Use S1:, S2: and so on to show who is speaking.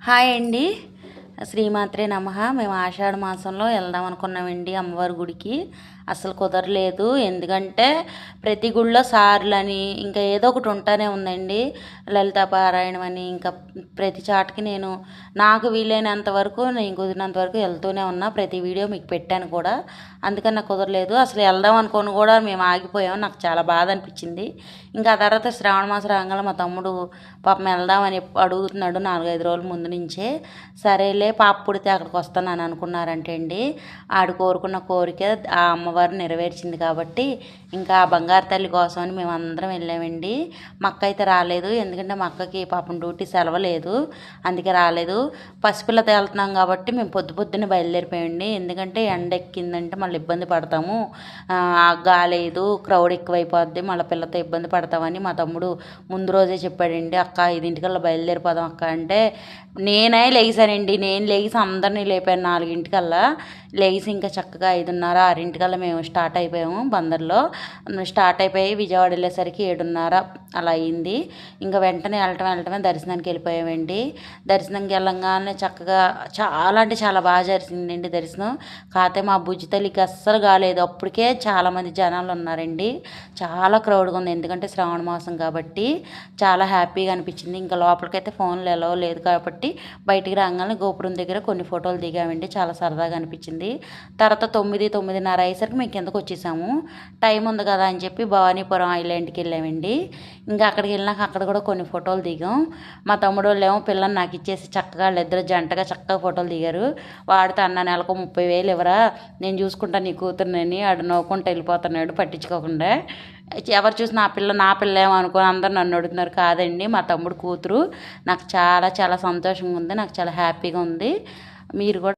S1: Hi అండి. శ్రీమాత్రే నమః. మేము ఆషాఢ మాసంలో వెళ్దాం అనుకున్నామండి అమ్మవారి గుడికి. అసలు కుదరలేదు. ఎందుకంటే ప్రతి గుడిలో సార్లని ఇంకా ఏదో ఒకటి ఉంటానే ఉందండి. లలితా పారాయణం అని ఇంకా ప్రతి చాటకి నాకు వీలైనంత వరకు నేను కుదిరినంత వరకు వెళ్తూనే ఉన్నా. ప్రతి వీడియో మీకు పెట్టాను కూడా. అందుకని నాకు కుదరలేదు. అసలు వెళ్దాం అనుకోని కూడా మేము ఆగిపోయాము. నాకు చాలా బాధ అనిపించింది. ఇంకా ఆ తర్వాత శ్రావణ మాసం రాగానే మా తమ్ముడు పాపం వెళ్దామని అడుగుతున్నాడు 4-5 రోజుల ముందు నుంచే. సరేలే పాప పుడితే అక్కడికి వస్తానని అనుకున్నారంటే అండి, ఆడు కోరుకున్న కోరిక ఆ అమ్మవారు నెరవేర్చింది కాబట్టి ఇంకా ఆ బంగారు తల్లి కోసమని మేము అందరం వెళ్ళామండి. మా అక్క అయితే రాలేదు. ఎందుకంటే మా అక్కకి పాపం డ్యూటీ సెలవలేదు, అందుకే రాలేదు. పసిపిల్లతో వెళ్తున్నాం కాబట్టి మేము పొద్దున్నే బయలుదేరిపోయామండి. ఎందుకంటే ఎండ ఎక్కిందంటే మళ్ళీ ఇబ్బంది పడతాము, గాలేదు, క్రౌడ్ ఎక్కువైపోద్ది, మళ్ళీ పిల్లతో ఇబ్బంది పడతామని మా తమ్ముడు ముందు రోజే చెప్పాడండి. అక్క 5 బయలుదేరిపోదాం అక్క అంటే నేనే లేచానండి. నేను లేచి అందరినీ లేపాను 4 లేచి ఇంకా చక్కగా 5:30-6 మేము స్టార్ట్ అయిపోయాము. బందర్లో స్టార్ట్ అయిపోయి విజయవాడ వెళ్ళేసరికి 7:30 అలా అయింది. ఇంకా వెంటనే వెళ్ళటమే దర్శనానికి వెళ్ళిపోయామండి. దర్శనంకి వెళ్ళంగానే చక్కగా చాలా అంటే చాలా బాగా జరిగిందండి దర్శనం. కాకపోతే మా బుజ్జి తల్లికి అస్సలు కాలేదు. అప్పటికే చాలామంది జనాలు ఉన్నారండి. చాలా క్రౌడ్గా ఉంది. ఎందుకంటే శ్రావణ మాసం కాబట్టి చాలా హ్యాపీగా అనిపించింది. ఇంకా లోపలికైతే ఫోన్లు ఎలవ్ లేదు కాబట్టి బయటికి రాగానే గోపురం దగ్గర కొన్ని ఫోటోలు దిగామండి. చాలా సరదాగా అనిపించింది. తర్వాత 9-9:30 అయ్యేసరికి మేము కిందకు వచ్చేసాము. టైం ఉంది కదా అని చెప్పి భవానీపురం ఐలాండ్కి వెళ్ళామండి. ఇంకా అక్కడికి వెళ్ళినాక అక్కడ కూడా కొన్ని ఫోటోలు దిగాం. మా తమ్ముడు వాళ్ళేమో పిల్లని నాకు ఇచ్చేసి చక్కగా వాళ్ళిద్దరు జంటగా చక్కగా ఫోటోలు దిగారు. వాడితే అన్న నెలకు 30,000 ఇవ్వరా, నేను చూసుకుంటా నీ కూతురునని ఆడు నవ్వుకుంటూ వెళ్ళిపోతున్నాడు పట్టించుకోకుండా. ఎవరు చూసి నా పిల్ల ఏమనుకో అందరు నన్ను అడుగుతున్నారు. కాదండి, మా తమ్ముడు కూతురు. నాకు చాలా చాలా సంతోషంగా ఉంది. నాకు చాలా హ్యాపీగా ఉంది. మీరు కూడా